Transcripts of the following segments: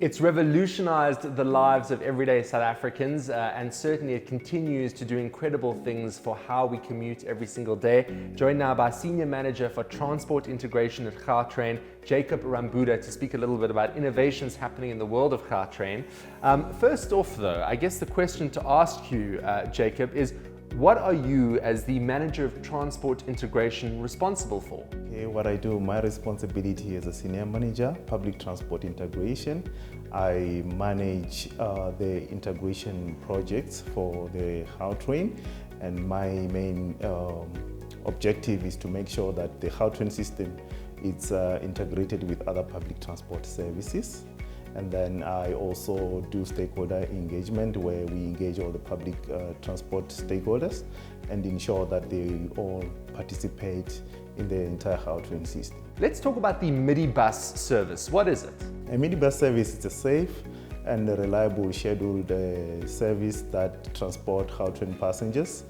It's revolutionized the lives of everyday South Africans, and certainly it continues to do incredible things for how we commute every single day. Joined now by Senior Manager for Transport Integration at Gautrain, Jacob Rambuda, to speak a little bit about innovations happening in the world of Gautrain. First off though, I guess the question to ask you, Jacob, is what are you, as the Manager of Transport Integration, responsible for? Okay, what I do, my responsibility as a Senior Manager, Public Transport Integration. I manage the integration projects for the Gautrain, and my main objective is to make sure that the Gautrain system is integrated with other public transport services. And then I also do stakeholder engagement, where we engage all the public transport stakeholders and ensure that they all participate in the entire Gautrain system. Let's talk about the Midibus service. What is it? A Midibus service is a safe and a reliable scheduled service that transport Gautrain passengers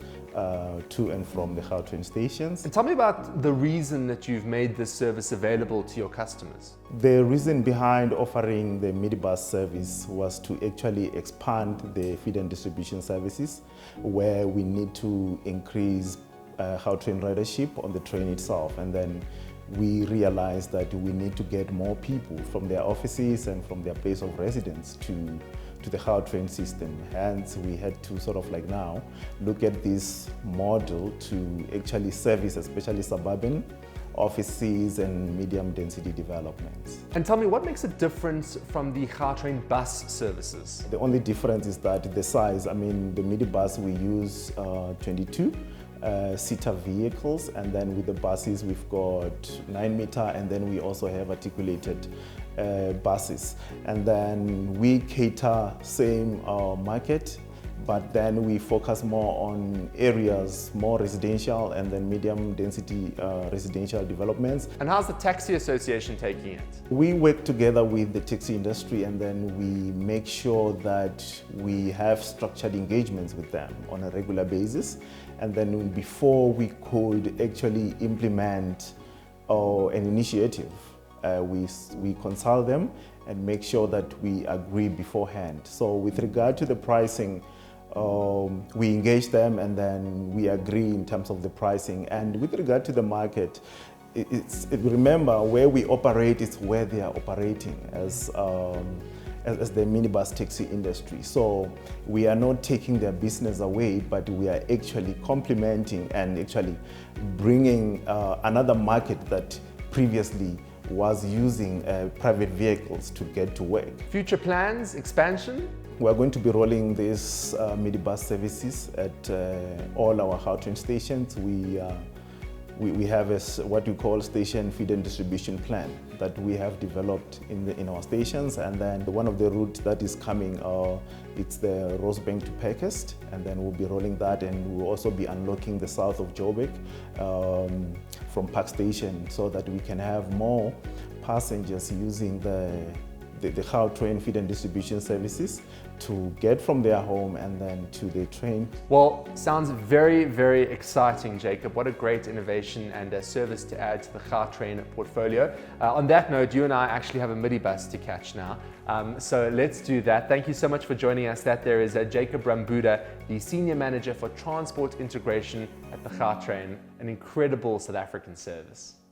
to and from the Gautrain stations. And tell me about the reason that you've made this service available to your customers. The reason behind offering the Midibus service was to actually expand the feed and distribution services, where we need to increase Gautrain ridership on the train itself. And then we realized that we need to get more people from their offices and from their place of residence to the Gautrain system. Hence, we had to sort of like now look at this model to actually service especially suburban offices and medium density developments. And tell me, what makes a difference from the Gautrain bus services? The only difference is that the size. I mean, the Midibus, we use 22 seater vehicles, and then with the buses we've got 9-meter, and then we also have articulated buses. And then we cater same market, but then we focus more on areas more residential and then medium density residential developments. And how's the Taxi Association taking it? We work together with the taxi industry, and then we make sure that we have structured engagements with them on a regular basis. And then before we could actually implement an initiative, we consult them and make sure that we agree beforehand. So with regard to the pricing, we engage them and then we agree in terms of the pricing. And with regard to the market, remember, where we operate is where they are operating as the minibus taxi industry. So we are not taking their business away, but we are actually complementing and actually bringing another market that previously was using private vehicles to get to work. Future plans, expansion? We are going to be rolling these Midibus services at all our Gautrain stations. We have what we call station feed and distribution plan that we have developed in our stations. And then one of the routes that is coming, it's the Rosebank to Parkhurst, and then we'll be rolling that, and we'll also be unlocking the south of Joburg from Park Station, so that we can have more passengers using the Gautrain feed and distribution services to get from their home and then to the train. Well, sounds very, very exciting, Jacob. What a great innovation and a service to add to the Gautrain portfolio. On that note, you and I actually have a Midibus to catch now. So let's do that. Thank you so much for joining us. That there is Jacob Rambuda, the Senior Manager for Transport Integration at the Gautrain, an incredible South African service.